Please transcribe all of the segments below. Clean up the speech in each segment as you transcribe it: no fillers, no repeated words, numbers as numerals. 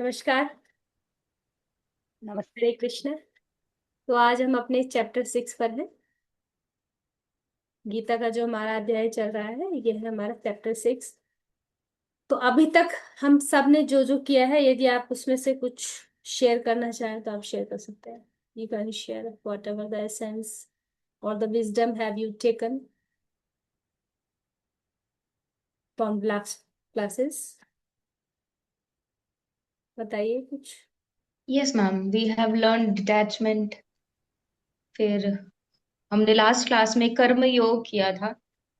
नमस्कार। नमस्ते। हरे कृष्ण। तो आज हम अपने चैप्टर 6 पर हैं। गीता का जो हमारा अध्याय चल रहा है ये है हमारा चैप्टर 6। तो अभी तक हम सब ने जो जो किया है, यदि आप उसमें से कुछ शेयर करना चाहें तो आप शेयर कर सकते हैं। You can share whatever the essence और the wisdom have you taken from last classes. बताइए कुछ। Yes ma'am, we have learn detachment. फिर हमने लास्ट क्लास में कर्म योग किया था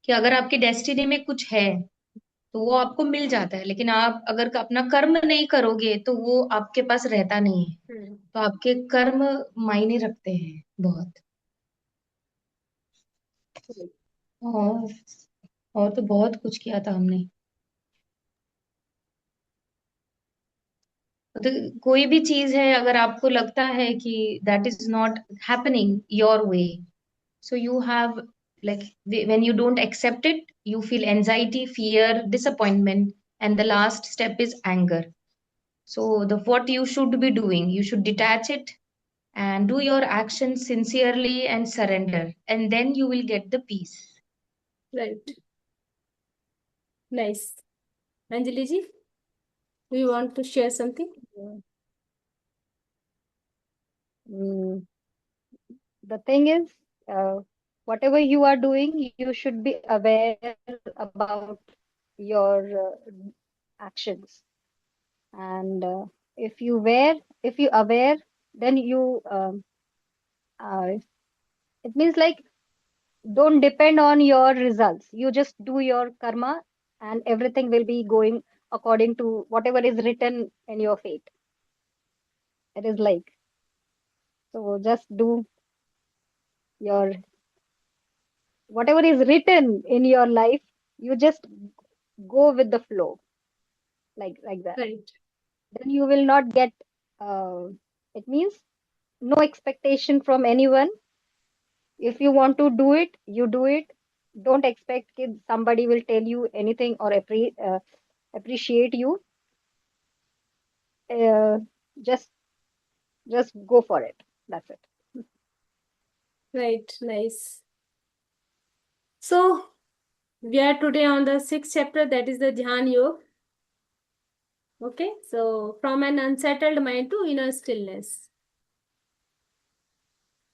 कि अगर आपकी डेस्टिनी में कुछ है तो वो आपको मिल जाता है, लेकिन आप अगर अपना कर्म नहीं करोगे तो वो आपके पास रहता नहीं है। हम्म। तो आपके कर्म मायने रखते हैं बहुत। और और तो बहुत कुछ किया था हमने। तो कोई भी चीज है, अगर आपको लगता है कि that is not happening your way, so you have, like, when you don't accept it, you feel anxiety, fear, disappointment, and the last step is anger. So the what you should be doing, you should detach it and do your actions sincerely and surrender, and then you will get the peace. Right. Nice. Anjali ji, do you want to share something? Mm, the thing is, uh, whatever you are doing, you should be aware about your actions. And if you aware, then you it means like, don't depend on your results. You just do your karma, and everything will be going according to whatever is written in your fate. It is like, so just do your whatever is written in your life. You just go with the flow, like that. Right. Then you will not get. Uh, it means no expectation from anyone. If you want to do it, you do it. Don't expect that somebody will tell you anything or appreciate you. uh, just just go for it. That's it. Right. Nice. So we are today on the sixth chapter, that is the Dhyan Yoga. Okay, so from an unsettled mind to inner stillness,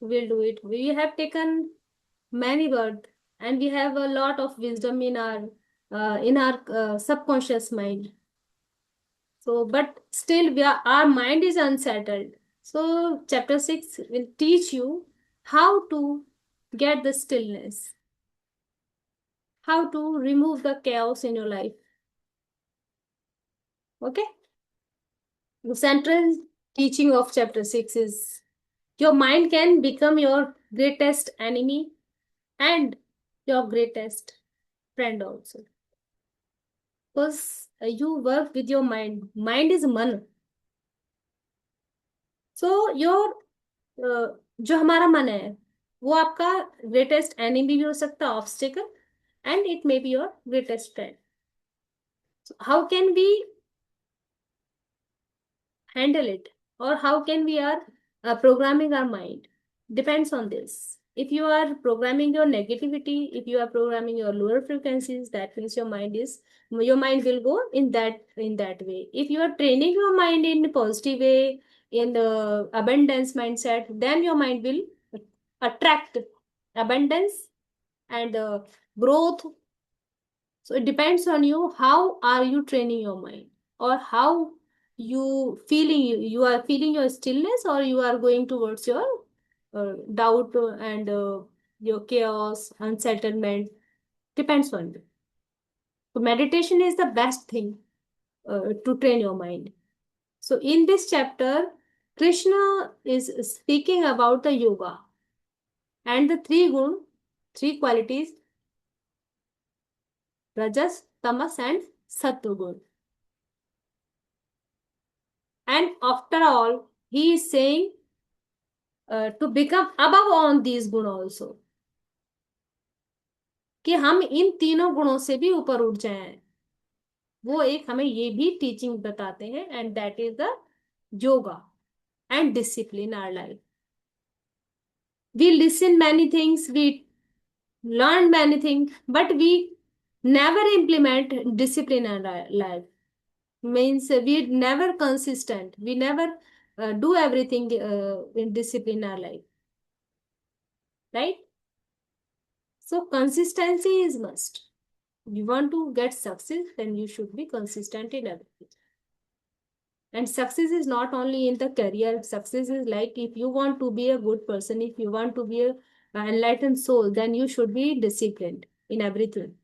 we'll do it. We have taken many words, and we have a lot of wisdom in our subconscious mind. So, but still, our mind is unsettled. So, chapter 6 will teach you how to get the stillness, how to remove the chaos in your life. Okay. The central teaching of chapter 6 is your mind can become your greatest enemy and your greatest friend also. Because you work with your mind. Mind is मन. So your जो हमारा मन है वो आपका greatest enemy भी हो सकता है, obstacle, and it may be your greatest friend. How can we handle it, or how can we are programming our mind, depends on this. If you are programming your negativity, if you are programming your lower frequencies, that means your mind will go in that way. If you are training your mind in a positive way, in the abundance mindset, then your mind will attract abundance and growth. So it depends on you, how are you training your mind, or how you are feeling your stillness, or you are going towards your doubt and your chaos, unsettlement. Depends on you. So meditation is the best thing to train your mind. So in this chapter, Krishna is speaking about the yoga and the three qualities: rajas, tamas, and sattva. And after all, he is saying to become above on these गुण also, कि हम इन तीनों गुणों से भी ऊपर उठ जाएं. वो एक हमें ये भी टीचिंग बताते हैं, and that is the yoga and discipline our life. We listen many things, we learn many things, but we never implement discipline in our life. Means we never consistent, we never do everything in discipline in our life, right? So consistency is must. You want to get success, then you should be consistent in everything. And success is not only in the career. Success is like, if you want to be a good person, if you want to be a enlightened soul, then you should be disciplined in everything,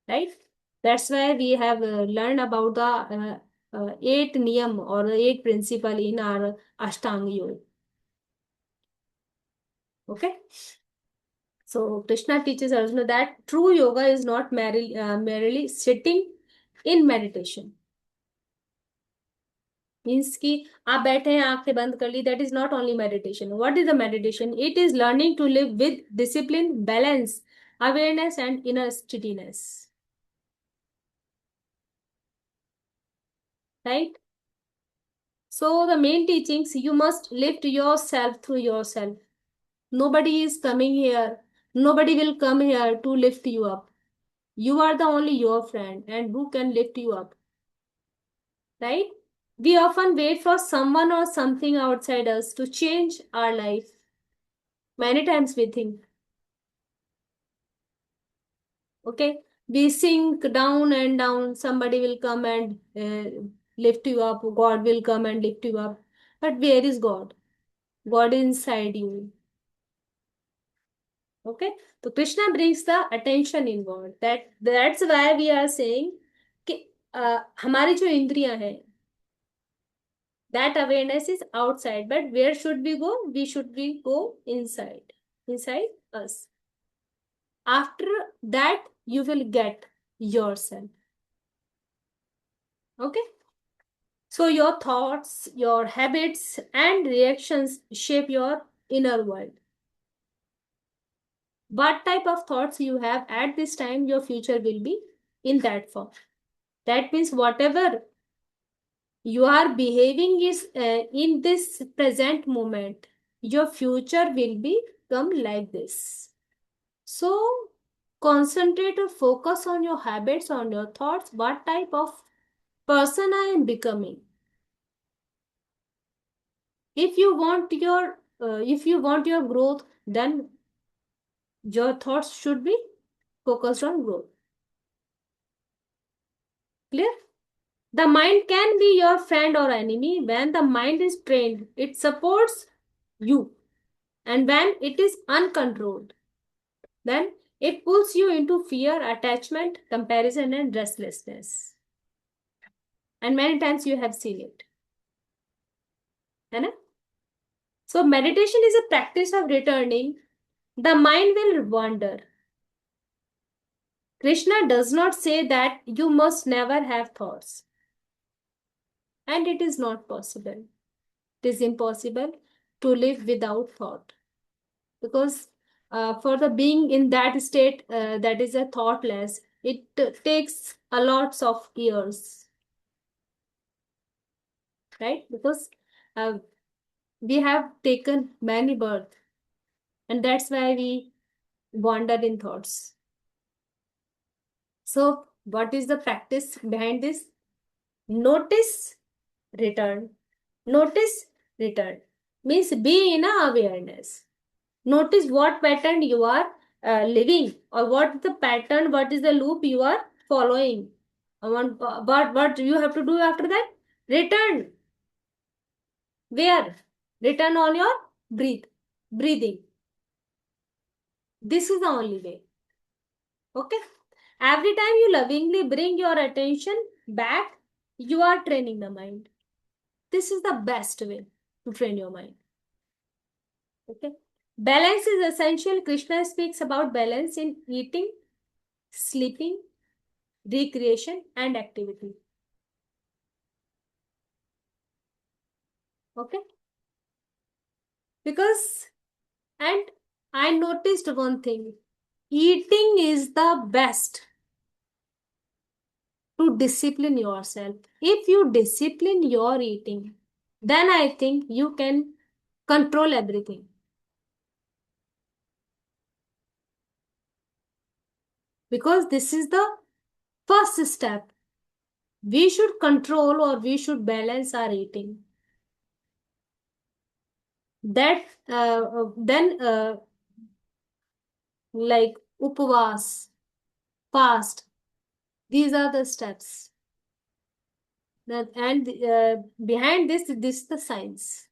right? That's why we have learned about the eight niyam or the eight principle in our Ashtanga Yoga. Okay. So Krishna teaches Arjuna that true yoga is not merely sitting in meditation. Means कि आप बैठे हैं, आंखें बंद कर ली, that is not only meditation. What is the meditation? It is learning to live with discipline, balance, awareness, and inner steadiness. Right? So the main teachings, you must lift yourself through yourself. Nobody is coming here. Nobody will come here to lift you up. You are the only your friend, and who can lift you up? Right? We often wait for someone or something outside us to change our life. Many times we think, okay, we sink down and down, somebody will come and lift you up, God will come and lift you up. But where is God? God is inside you. Okay, so Krishna brings the attention in God. That's why we are saying कि हमारी जो इंद्रियां हैं, that awareness is outside, but where should we go? We go inside us. After that, you will get yourself. Okay. So your thoughts, your habits, and reactions shape your inner world. What type of thoughts you have at this time, your future will be in that form. That means whatever you are behaving is in this present moment, your future will become like this. So concentrate or focus on your habits, on your thoughts, what type of person I am becoming. If you want your growth, then your thoughts should be focused on growth. Clear? The mind can be your friend or enemy. When the mind is trained, it supports you. And when it is uncontrolled, then it pulls you into fear, attachment, comparison, and restlessness. And many times you have seen it. Right? So meditation is a practice of returning. The mind will wander. Krishna does not say that you must never have thoughts. And it is not possible. It is impossible to live without thought. Because for the being in that state, that is a thoughtless, it takes a lots of years. Right? Because we have taken many births. And that's why we wander in thoughts. So what is the practice behind this? Notice, return. Notice, return. Means be in a awareness. Notice what pattern you are living, or what the pattern, what is the loop you are following. What you have to do after that? Return. Where? Return on your breathing. This is the only way. Okay. Every time you lovingly bring your attention back, you are training the mind. This is the best way to train your mind. Okay. Balance is essential. Krishna speaks about balance in eating, sleeping, recreation, and activity. Okay. And I noticed one thing. Eating is the best. to discipline yourself. If you discipline your eating, then I think you can control everything. Because this is the first step. We should control or we should balance our eating. That then like upavas, fast, these are the steps. And behind this is the science.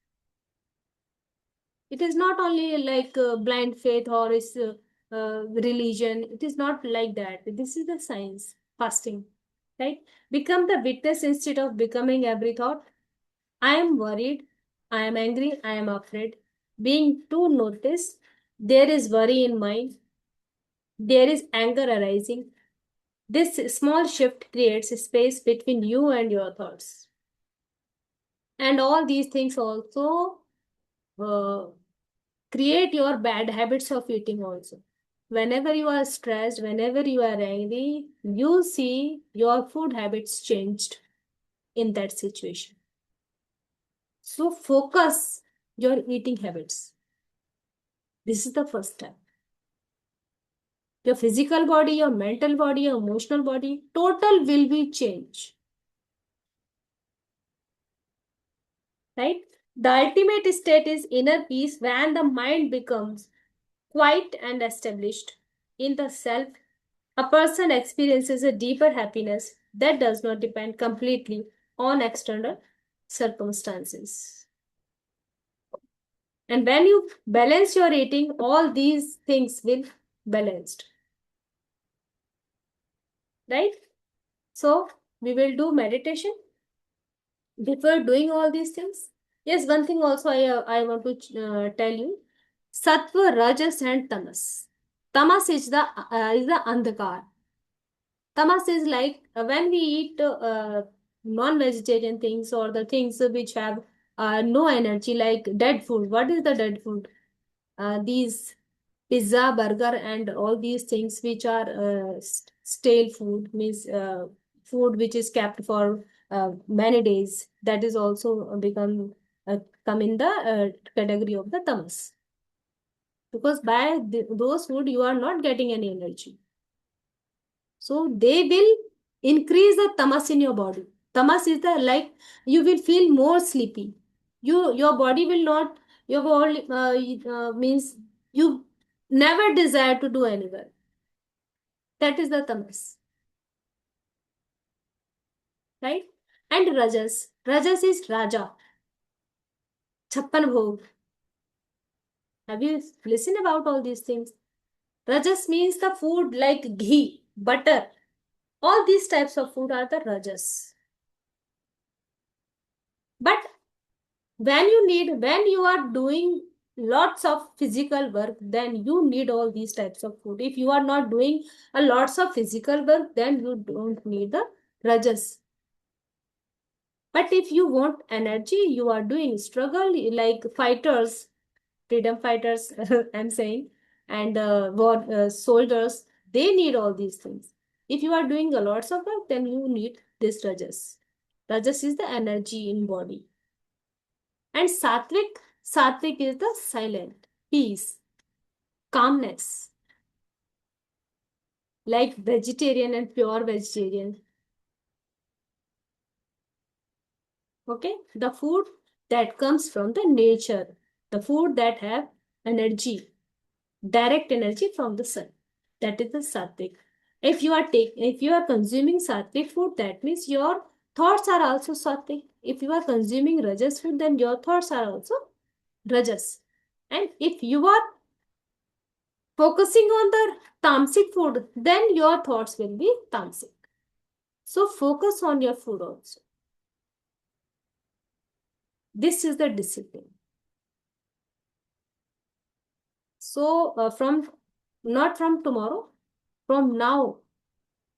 It is not only like blind faith or is religion. It is not like that. This is the science. Fasting, right? Become the witness instead of becoming every thought. I am worried. I am angry. I am afraid. Being too noticed, there is worry in mind. There is anger arising. This small shift creates a space between you and your thoughts. And all these things also uh, create your bad habits of eating also. Whenever you are stressed, whenever you are angry, you see your food habits changed in that situation. So focus your eating habits. This is the first step. Your physical body, your mental body, your emotional body, total will be changed. Right? The ultimate state is inner peace when the mind becomes quiet and established in the self. A person experiences a deeper happiness that does not depend completely on external circumstances. And when you balance your eating, all these things will balanced. Right? So we will do meditation before doing all these things. Yes, one thing also I want to tell you. Sattva, Rajas and Tamas. Tamas is the andhakar. Tamas is like when we eat non-vegetarian things or the things which have no energy, like dead food. What is the dead food? These pizza, burger, and all these things which are stale food, means food which is kept for many days. That is also become come in the category of the tamas. Because by those food you are not getting any energy. So they will increase the tamas in your body. Tamas is the like you will feel more sleepy. Your body will not your body means you never desire to do anywhere. That is the tamas, right? And rajas. Rajas is Raja. Chappan bhog. Have you listened about all these things? Rajas means the food like ghee, butter. All these types of food are the rajas. But when you are doing lots of physical work, then you need all these types of food. If you are not doing a lots of physical work, then you don't need the rajas. But if you want energy, you are doing struggle like fighters, freedom fighters, I'm saying, and war soldiers, they need all these things. If you are doing a lots of work, then you need this rajas. Rajas is the energy in body. And sattvic is the silent, peace, calmness, like vegetarian and pure vegetarian. Okay, the food that comes from the nature, the food that have energy, direct energy from the sun. That is the sattvic. If you are consuming sattvic food, that means your thoughts are also sattvic. If you are consuming rajas food, then your thoughts are also rajas. And if you are focusing on the tamasic food, then your thoughts will be tamasic. So focus on your food also. This is the discipline. So not from tomorrow, from now,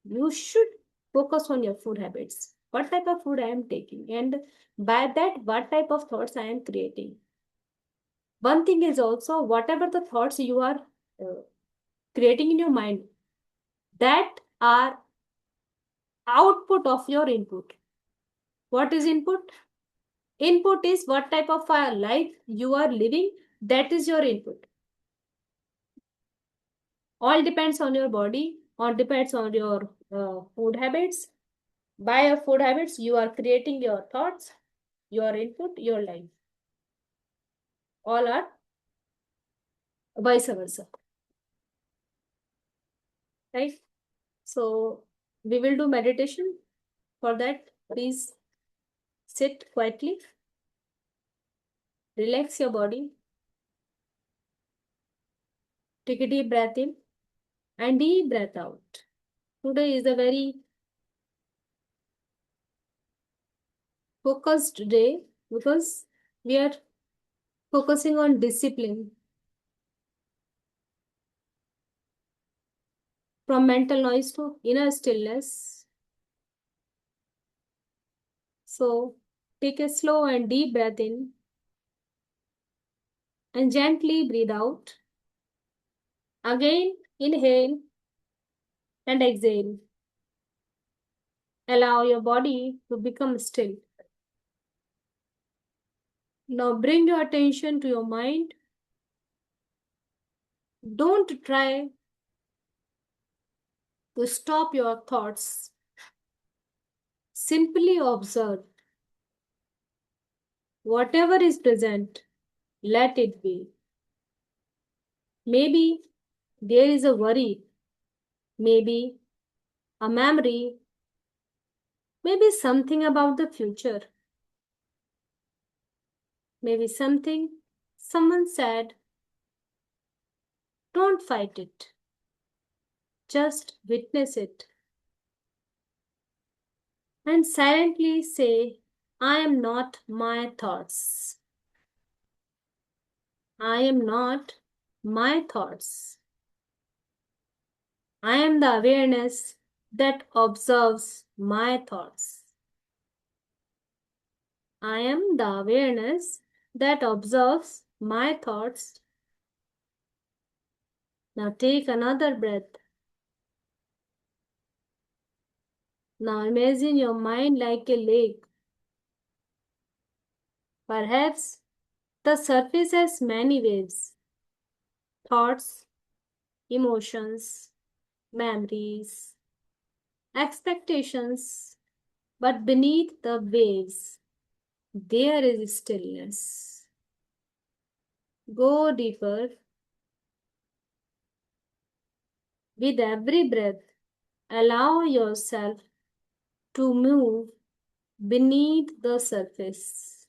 you should focus on your food habits. What type of food I am taking, and by that, what type of thoughts I am creating. One thing is also whatever the thoughts you are uh, creating in your mind, that are output of your input. What is input? Input is what type of a life you are living. That is your input. All depends on your body. All depends on your food habits. By your food habits, you are creating your thoughts, your input, your life. All are vice versa. Right? So we will do meditation. For that, please sit quietly. Relax your body. Take a deep breath in and deep breath out. Today is a very focused day because we are focusing on discipline. From mental noise to inner stillness. So take a slow and deep breath in and gently breathe out. Again, inhale and exhale. Allow your body to become still. Now bring your attention to your mind. Don't try to stop your thoughts. Simply observe. Whatever is present, let it be. Maybe there is a worry, maybe a memory, maybe something about the future, maybe something someone said. Don't fight it, just witness it. And silently say, I am not my thoughts. I am not my thoughts. I am the awareness that observes my thoughts. I am the awareness that observes my thoughts. Now take another breath. Now imagine your mind like a lake. Perhaps the surface has many waves, thoughts, emotions, memories, expectations, but beneath the waves, there is stillness. Go deeper. With every breath, allow yourself to move beneath the surface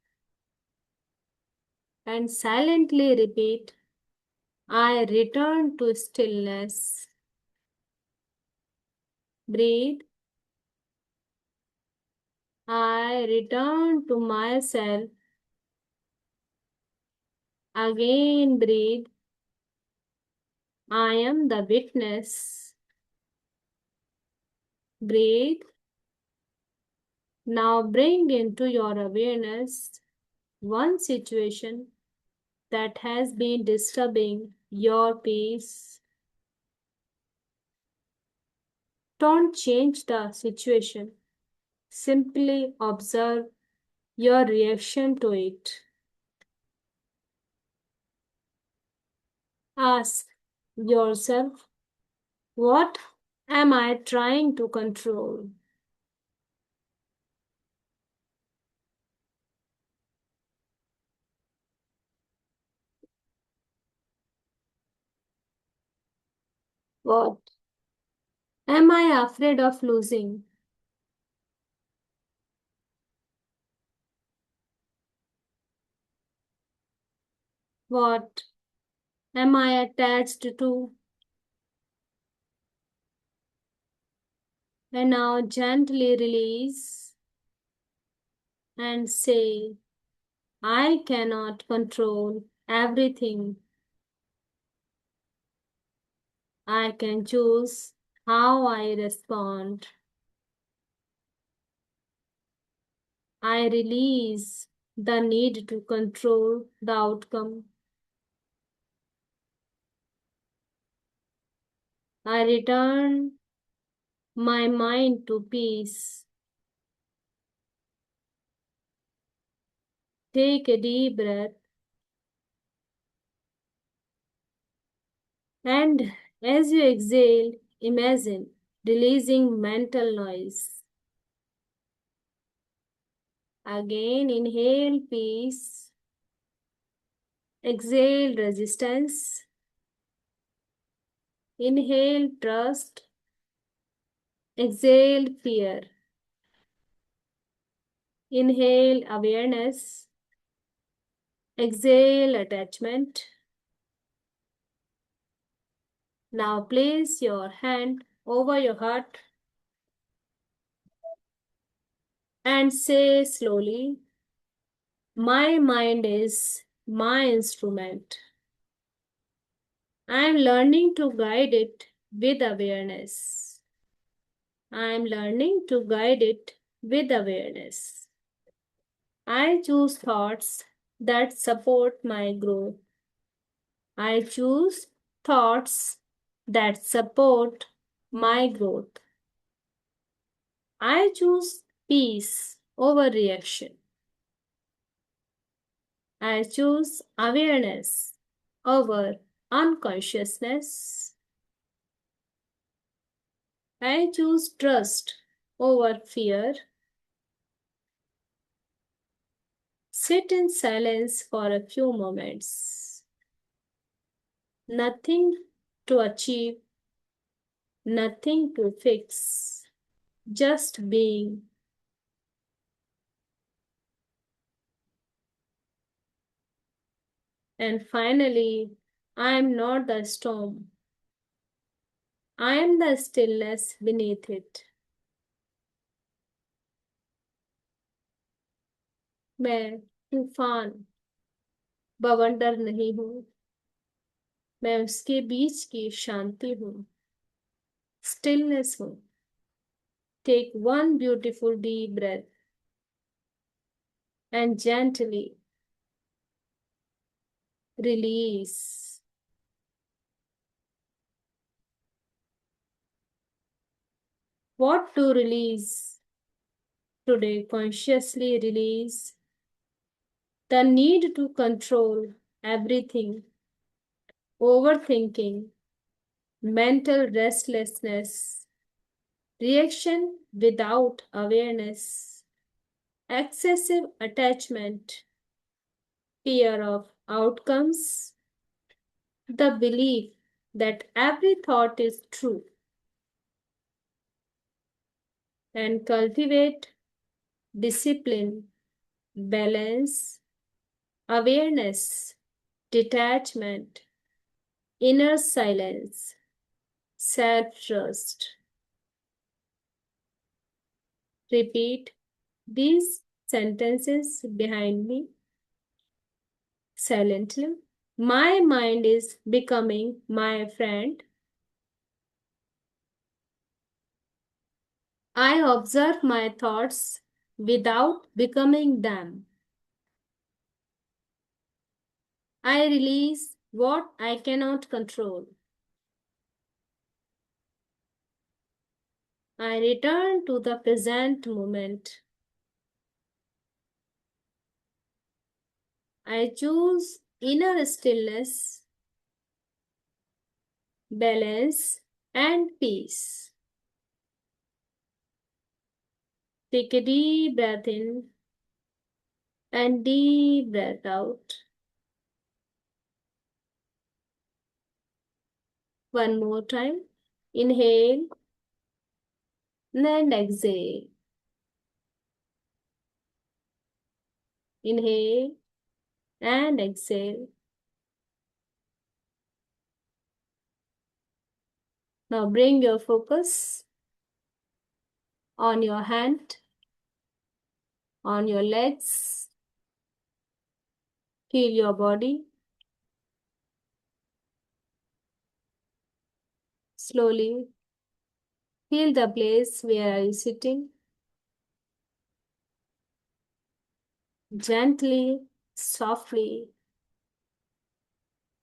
and silently repeat, I return to stillness. Breathe. I return to myself. Again breathe. I am the witness. Breathe. Now bring into your awareness one situation that has been disturbing your peace. Don't change the situation. Simply observe your reaction to it. Ask yourself, what am I trying to control? What am I afraid of losing? What am I attached to? And now gently release and say, I cannot control everything. I can choose how I respond. I release the need to control the outcome. I return my mind to peace. Take a deep breath, and as you exhale, imagine releasing mental noise. Again, inhale peace, exhale resistance, inhale trust, exhale fear, inhale awareness, exhale attachment. Now place your hand over your heart and say slowly, my mind is my instrument. I am learning to guide it with awareness. I am learning to guide it with awareness. I choose thoughts that support my growth. I choose thoughts that support my growth. I choose peace over reaction. I choose awareness over unconsciousness. I choose trust over fear. Sit in silence for a few moments. Nothing to achieve, nothing to fix, just being. And finally, I am not the storm. I am the stillness beneath it. मैं तूफान बवंडर नहीं हूँ, मैं उसके बीच की शांति हूँ, stillness हूँ. Take one beautiful deep breath and gently release. What to release today? Consciously release the need to control everything, overthinking, mental restlessness, reaction without awareness, excessive attachment, fear of outcomes, the belief that every thought is true, and cultivate discipline, balance, awareness, detachment, inner silence, self-trust. Repeat these sentences behind me silently. My mind is becoming my friend. I observe my thoughts without becoming them. I release what I cannot control. I return to the present moment. I choose inner stillness, balance, and peace. Take a deep breath in and deep breath out. One more time. Inhale and exhale. Inhale and exhale. Now bring your focus on your hand, on your legs. Feel your body. Slowly feel the place where are you sitting. Gently, softly,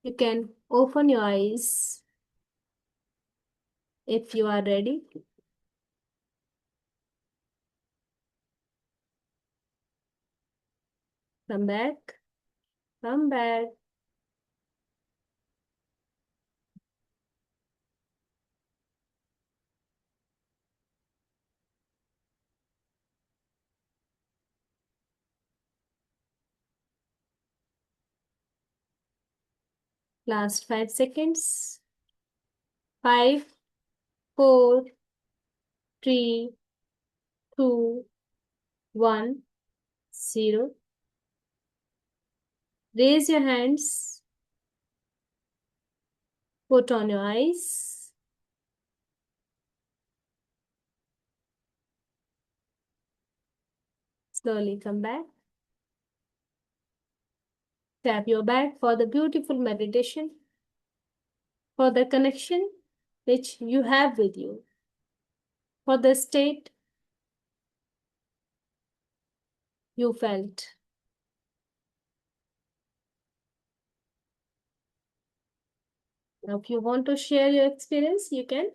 you can open your eyes if you are ready. Come back. Come back. Last 5 seconds. 5, 4, 3, 2, 1, 0. Raise your hands. Put on your eyes. Slowly come back. Tap your back for the beautiful meditation, for the connection which you have with you, for the state you felt. Now, if you want to share your experience, you can.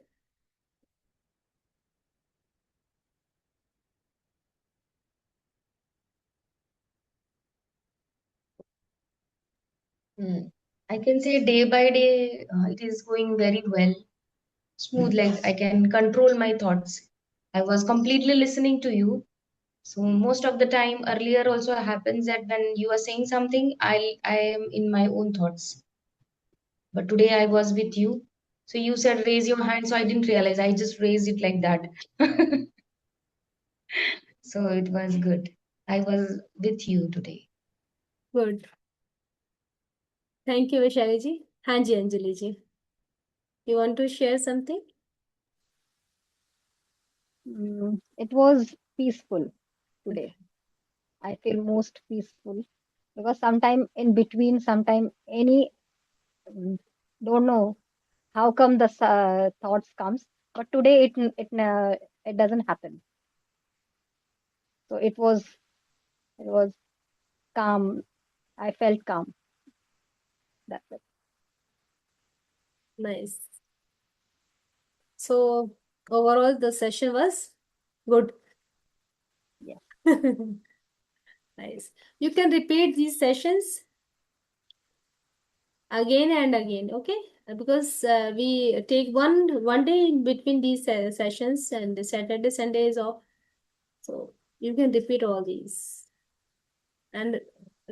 I can say day by day, it is going very well, smooth, like I can control my thoughts. I was completely listening to you. So most of the time, earlier also happens that when you are saying something, I am in my own thoughts. But today I was with you. So you said raise your hand, so I didn't realize. I just raised it like that. So it was good. I was with you today. Good. Thank you, Vaishali ji. Hanji Anjali ji. You want to share something? It was peaceful today. I feel most peaceful because sometime in between, sometime any don't know how come the thoughts comes, but today it doesn't happen. So it was calm. I felt calm. That's it. Nice. So, overall, the session was good. Yes. Nice. You can repeat these sessions again and again, okay? Because we take one day in between these sessions, and the Saturday, Sunday is off. So you can repeat all these and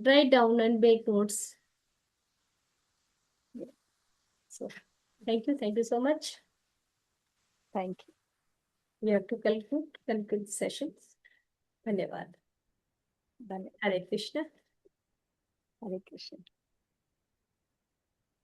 write down and make notes. So thank you so much. Thank you. We have to conclude the sessions. Dhanyavad. Dhanyavad. Hare Krishna. Hare Krishna.